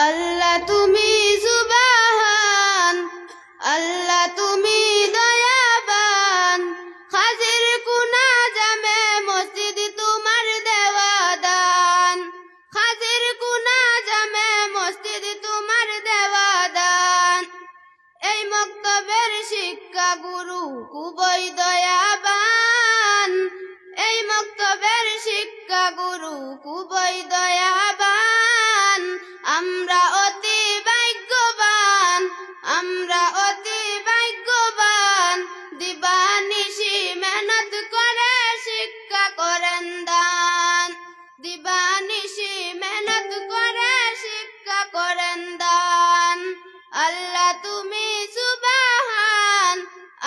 আল্লাহ তুমি সুবহান, আল্লাহ তুমি দয়াবান, হাজির কুনা জামে মসজিদ তোমার দেওয়া দান, হাজির কুনা জামে মসজিদ তোমার দেওয়া দান। এই মক্তবের শিক্ষা গুরু খুবই দয়াবান, এই মক্তবের শিক্ষা গুরু খুবই দয়াবান। আমরা অতি ভাগ্যবান, আমরা অতি ভাগ্যবান, দিবানিশি মেহনত করে শিক্ষা করেন দান, দিবানিশি মেহনত করে শিক্ষা করেন দান। আল্লাহ তুমি সুবহান,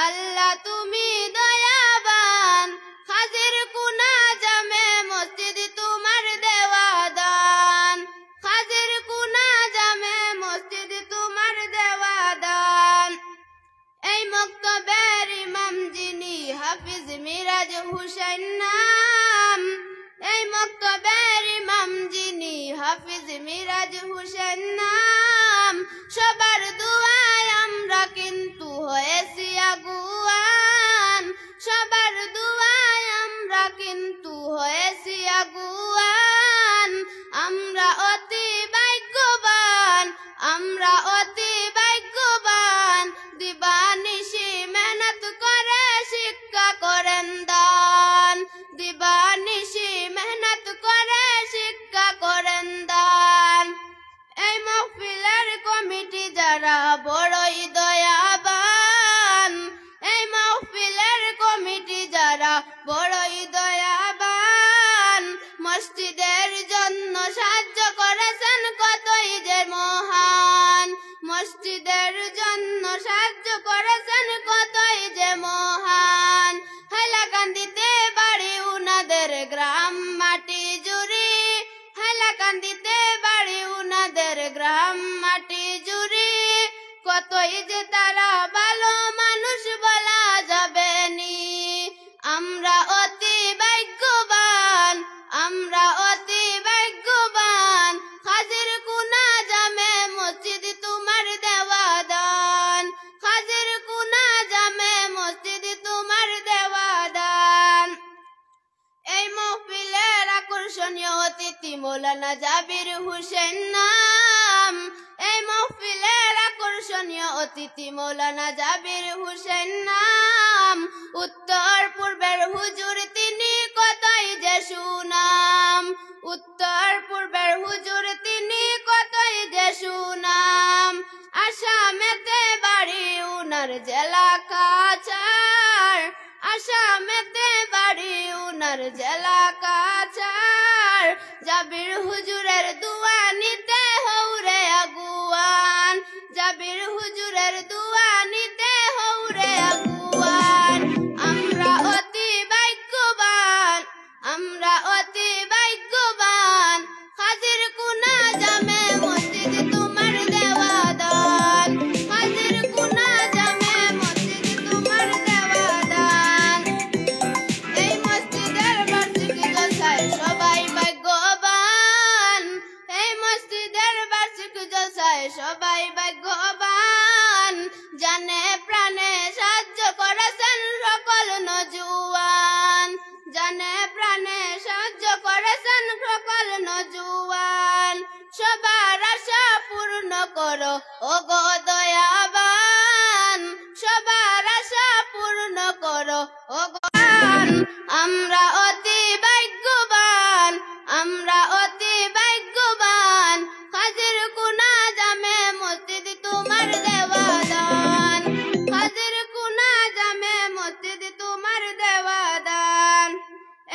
আল্লাহ তুমি দয়াবান, হাজির কুনা জামে মসজিদ তোমার দেওয়া দান, হাজির কুনা জামে মসজিদ তোমার দেওয়া দান। এই মক্তবের ইমাম যিনি হাফিজ মিরাজ হুসেন নাম, এই মক্তবের ইমাম যিনি হাফিজ মিরাজ হুসেন নাম। সবার দুয়ায় আমরা কিন্তু হয়েছি আগুয়ান, সবার দুয়ায় আমরা কিন্তু হয়েছি আগুয়ান। আমরা অতি ভাগ্যবান, আমরা অতি ভাগ্যবান, দিবানিশি মেহনত করে শিক্ষা করেন দান, দিবানিশি মেহনত করে শিক্ষা করেন দান। এই মাহফিলের কমিটি যারা বড়ই দয়াবান, এই মাহফিলের কমিটি যারা বড়ই দয়াবান, মসজিদের জন্য সাহায্য করেছেন কতই যে মহান, মসজিদের জন্য সাহায্য করেছেন কতই যে মহান। হাইলাকান্দিতে বাড়ি উনাদের গ্রাম মাটি জুড়ি, হাইলাকান্দিতে বাড়ি উনাদের গ্রাম মাটি জুড়ি। কতই যে তারা ভালো মানুষ বলা যাবে নি। আমরা অতি ভাগ্যবান, আমরা অতি ভাগ্যবান, হাজির কুনা জামে মসজিদ তোমার দেওয়া দান, হাজির কুনা জামে মসজিদ তোমার দেওয়া দান। এই মাহফিলের আকর্ষণীয় অতিথি মৌলানা জাবির হুসেন নাম, এই মাহফিলের আকর্ষণীয় অতিথি মৌলানা জাবির হুসেন নাম। উত্তর পূর্বের হুজুর তিনি কতই যে সুনাম, উত্তর পূর্বের হুজুর তিনি কতই যে সুনাম। আসামেতে বাড়ি উনার জেলা কাছাড়, আসামেতে বাড়ি উনার জেলা কাছাড়। জাবির হুজুরের দুয়া নিতে হৌরে আগুয়ান, জাবির হুজুরের দুয়া নিতে হৌরে আগুয়ান। আমরা অতি ভাগ্যবান, আমরা অতি ভাগ্যবান, হাজির কুনা জামে মসজিদ তোমার দেওয়া দান, হাজির কুনা জামে মসজিদ তোমার দেওয়া দান। এই মসজিদের বার্ষিকী জলসায় সবাই ভাগ্যবান, এই মসজিদের বার্ষিকী জলসায় সবাই ভাগ্যবান। জানে প্রাণে সাহায্য করেছেন সকল নজুয়ান, জানে প্রাণে সাহায্য করেছেন সকল নজুয়ান। সবার আশা পূর্ণ করো ওগো দয়াবান, সবার আশা পূর্ণ করো ওগো দয়াবান। আমরা অতি ভাগ্যবান, আমরা অতি ভাগ্যবান, হাজির কুনা জামে মসজিদ তোমার দেওয়া দান, হাজির কুনা জামে মসজিদ তোমার দেওয়া দান।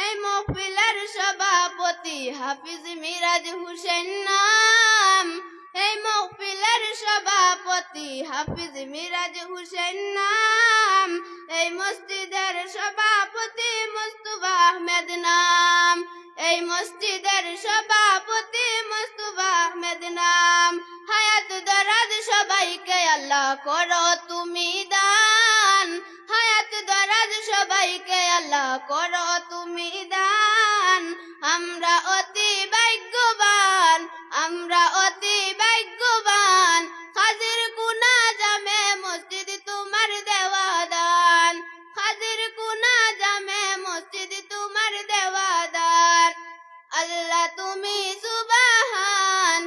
এই মাহফিলের সভাপতি হাফিজ মিরাজ হুসেন নাম, এই মাহফিলের সভাপতি হাফিজ মিরাজ হুসেন নাম। এই মসজিদের সভাপতি মুস্তাফা আহমেদ নাম, এই মসজিদের সভাপতি মুস্তাফা আহমেদ নাম। হায়াত দরাজ সবাইকে আল্লাহ করো তুমি দান, হায়াত দরাজ সবাইকে আল্লাহ করো তুমি দান। আমরা অতি ভাগ্যবান, আমরা অতি ভাগ্য আল্লাহ তুমি সুবহান,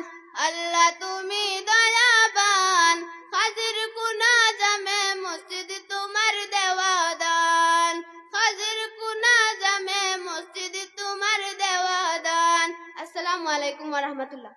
আল্লাহ তুমি দয়াবান, হাজির কুনা জামে মসজিদ তোমার দেওয়া দান, হাজির কুনা জামে মসজিদ তোমার দেওয়া দান। আসসালামু আলাইকুম ওয়া রাহমাতুল্লাহ।